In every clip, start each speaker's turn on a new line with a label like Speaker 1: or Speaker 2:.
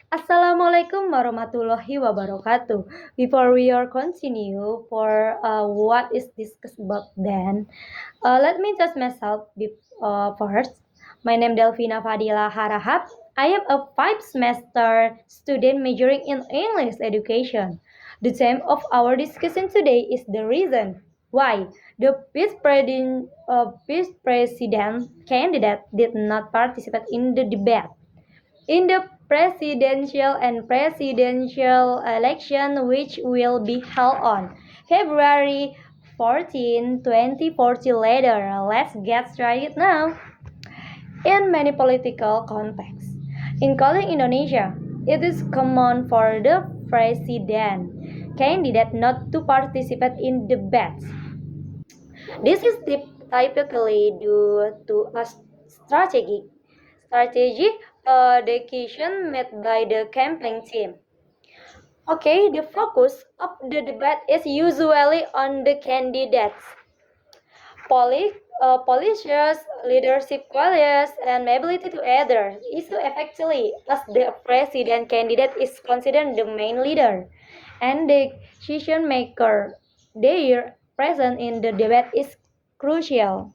Speaker 1: Assalamualaikum warahmatullahi wabarakatuh. Before we are continue for what is discussed about then, let me just myself first. My name Delvina Fadila Harahap. I am a five semester student majoring in English education. The theme of our discussion today is the reason why the vice president candidate did not participate in the debate. In the presidential election, which will be held on February 14, 2040 later. Let's get started now. In many political contexts, including Indonesia, it is common for the president candidate not to participate in debates. This is typically due to a strategic decision made by the campaign team. Okay, the focus of the debate is usually on the candidates, policies, leadership qualities, and ability to either issue effectively, as the president candidate is considered the main leader and the decision maker. Their presence in the debate is crucial.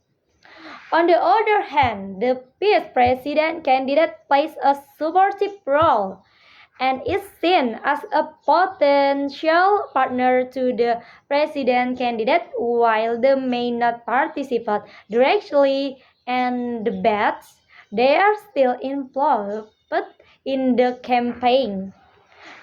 Speaker 1: On the other hand, the vice president candidate plays a supportive role and is seen as a potential partner to the president candidate while they may not participate directly in debates. They are still involved in the campaign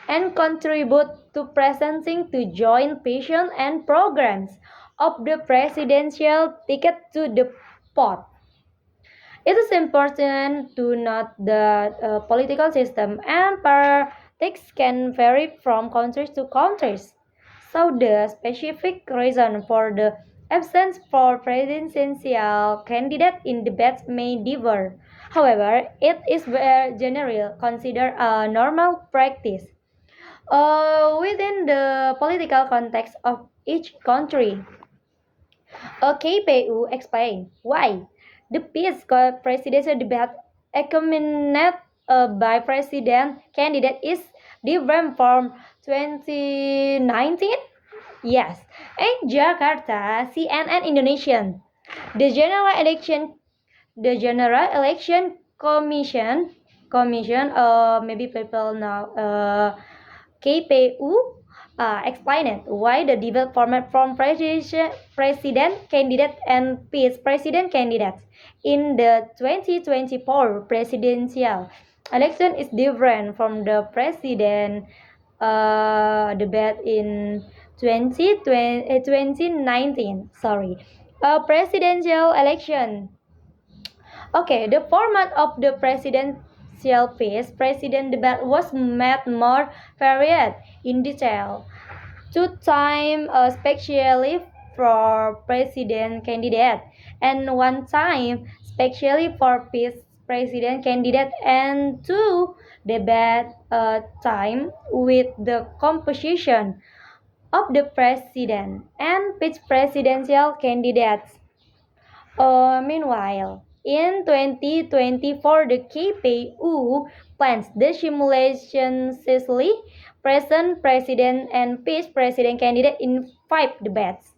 Speaker 1: and contribute to presenting to joint vision and programs of the presidential ticket to the pot. It is important to note that political system and politics can vary from countries to countries. So the specific reason for the absence for presidential candidate in debates may differ. However, it is generally considered a normal practice within the political context of each country. KPU explained why the peace presidential debate accompanied by president candidate is different from 2019. Yes, in Jakarta, CNN Indonesian, the General Election Commission, maybe people know KPU explained why the debate format from president candidate and vice president candidates in the 2024 presidential election is different from the president debate in 2019. Sorry, a presidential election. Okay, the format of the presidential vice president debate was made more varied in detail. Two time especially for president candidate and one time especially for vice president candidate and two debate time with the composition of the president and vice presidential candidates. Meanwhile, in 2024, the KPU plans the simultaneously present president and vice president candidate in 5 debates.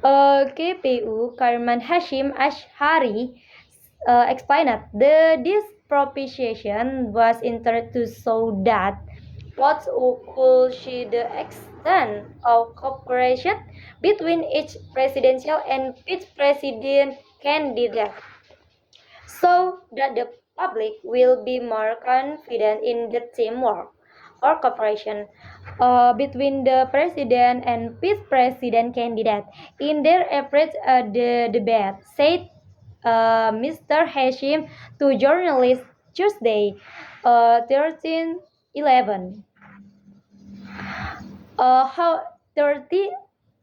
Speaker 1: KPU Chairman Hashim Ashari explained that this proposition was intended to show that what could see the extent of cooperation between each presidential and vice president candidate, so that the public will be more confident in the teamwork or cooperation between the president and vice president candidate in their efforts at the debate, said Mr. Hashim to journalists Tuesday, 13/11. How 30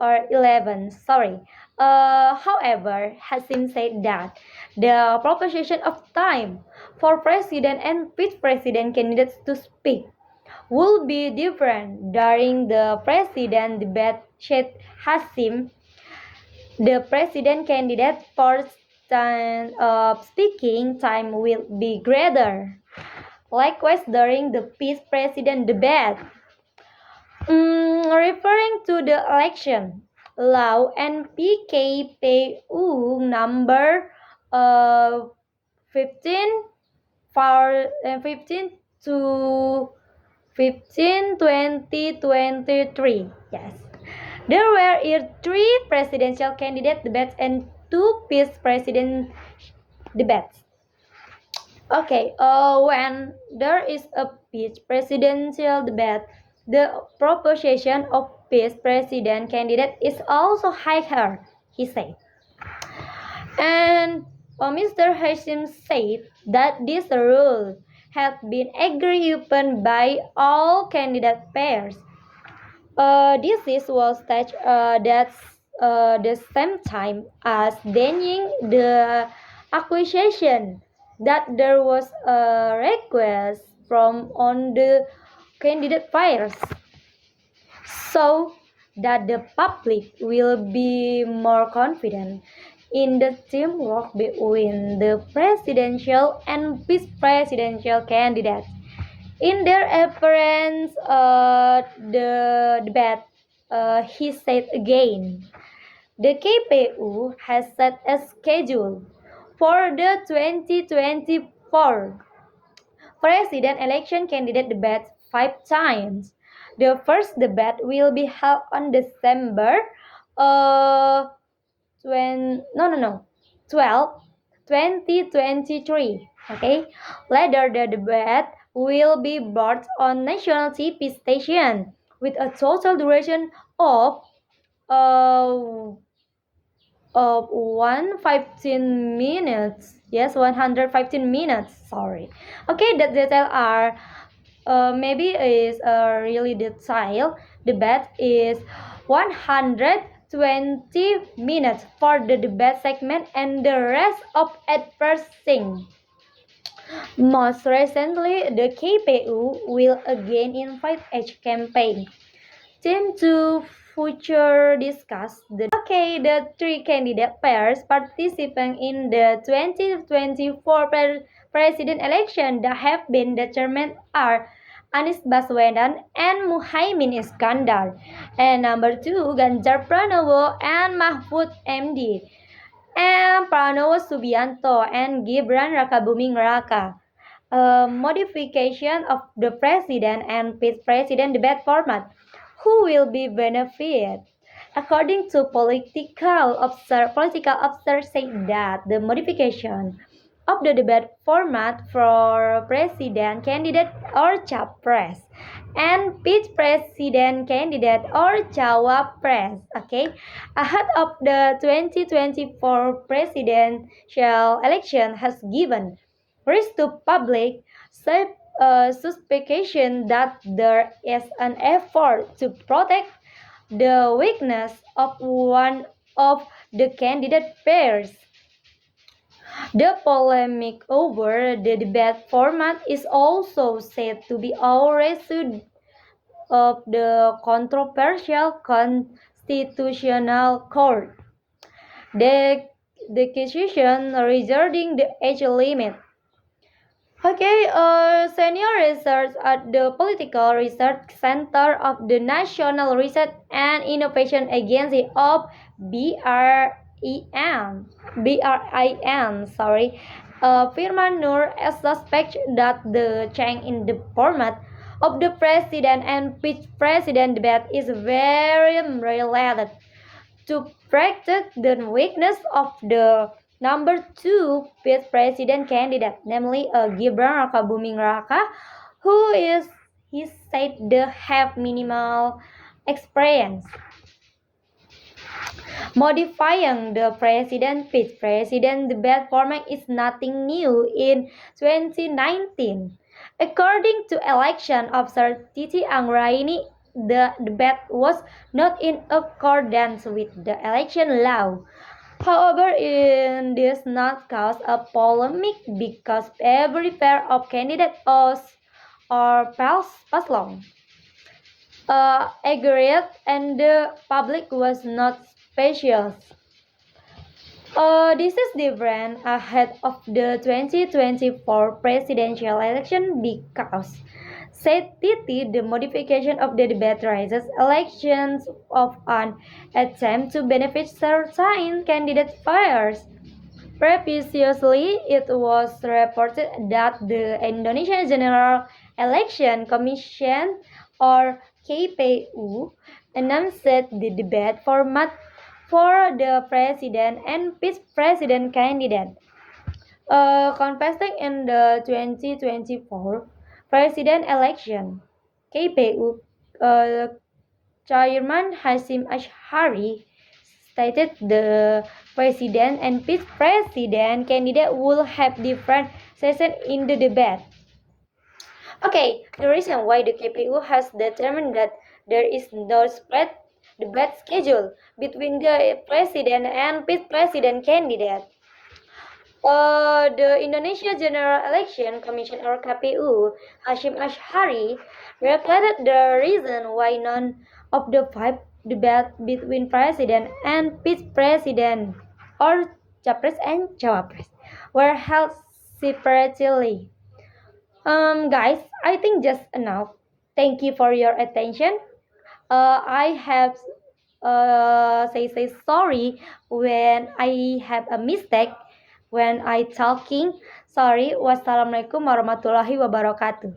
Speaker 1: or 11, sorry. However, Hasim said that the proposition of time for president and vice president candidates to speak will be different during the president debate, said Hasim. The president candidate for speaking time will be greater. Likewise, during the Vice President debate, referring to the election law and PKPU number 15 for 15 to 15 2023. Yes. There were three presidential candidate debates and two vice president debates. Okay, when there is a vice presidential debate, the proposition of vice president candidate is also higher, he said. And Mr. Hashim said that this rule had been agreed upon by all candidate pairs. This was such that the same time as denying the accusation that there was a request from on the candidate pairs, so that the public will be more confident in the teamwork between the presidential and vice presidential candidates. In their appearance the debate, he said again, the KPU has set a schedule for the 2024 president election candidate debates 5 times. The first debate will be held on December 12, 2023. Okay. Later, the debate will be brought on national TV station with a total duration uh, of 115 minutes. Yes, 115 minutes. Sorry. Okay, the detail are maybe is a really detail. Debate is 120 minutes for the debate segment and the rest of adversing. Most recently, the KPU will again invite each campaign team to future discuss the three candidate pairs participating in the 2024 president election that have been determined are Anies Baswedan and Muhaimin Iskandar, and number 2 Ganjar Pranowo and Mahfud MD, and Pranowo Subianto and Gibran Rakabuming Raka. A modification of the president and vice president debate format. Who will be benefited? According to political observers say that the modification of the debate format for president candidate or capres and vice president candidate or cawapres, okay, ahead of the 2024 presidential election has given rise to public suspicion that there is an effort to protect the weakness of one of the candidate pairs. The polemic over the debate format is also said to be a result of the controversial Constitutional Court. The decision regarding the age limit. Okay, senior research at the Political Research Center of the National Research and Innovation Agency of BRIN, Firman Nur suspects that the change in the format of the president and vice president debate is very related to protect the weakness of the number 2 vice president candidate, namely Gibran Rakabuming Raka, who is he said they have minimal experience. Modifying the president-vice president debate format is nothing new in 2019. According to election observer Titi Anggraini, the debate was not in accordance with the election law. However, it does not cause a polemic because every pair of candidates or pass long agreed and the public was not special. This is different ahead of the 2024 presidential election because, said Titi, the modification of the debate raises elections of an attempt to benefit certain candidate players. Previously, it was reported that the Indonesian General Election Commission or KPU announced the debate format for the president and vice president candidate contesting in the 2024 president election. KPU Chairman Hashim Ashari stated the president and vice president candidate will have different sessions in the debate. Okay, the reason why the KPU has determined that there is no spread debate schedule between the president and vice president candidate. The Indonesia General Election Commission or KPU, Hashim Ashari, replied the reason why none of the five debates between president and vice president or Capres and Cawapres were held separately. Guys, I think just enough. Thank you for your attention. I have say sorry when I have a mistake when I talking. Sorry. Wassalamualaikum warahmatullahi wabarakatuh.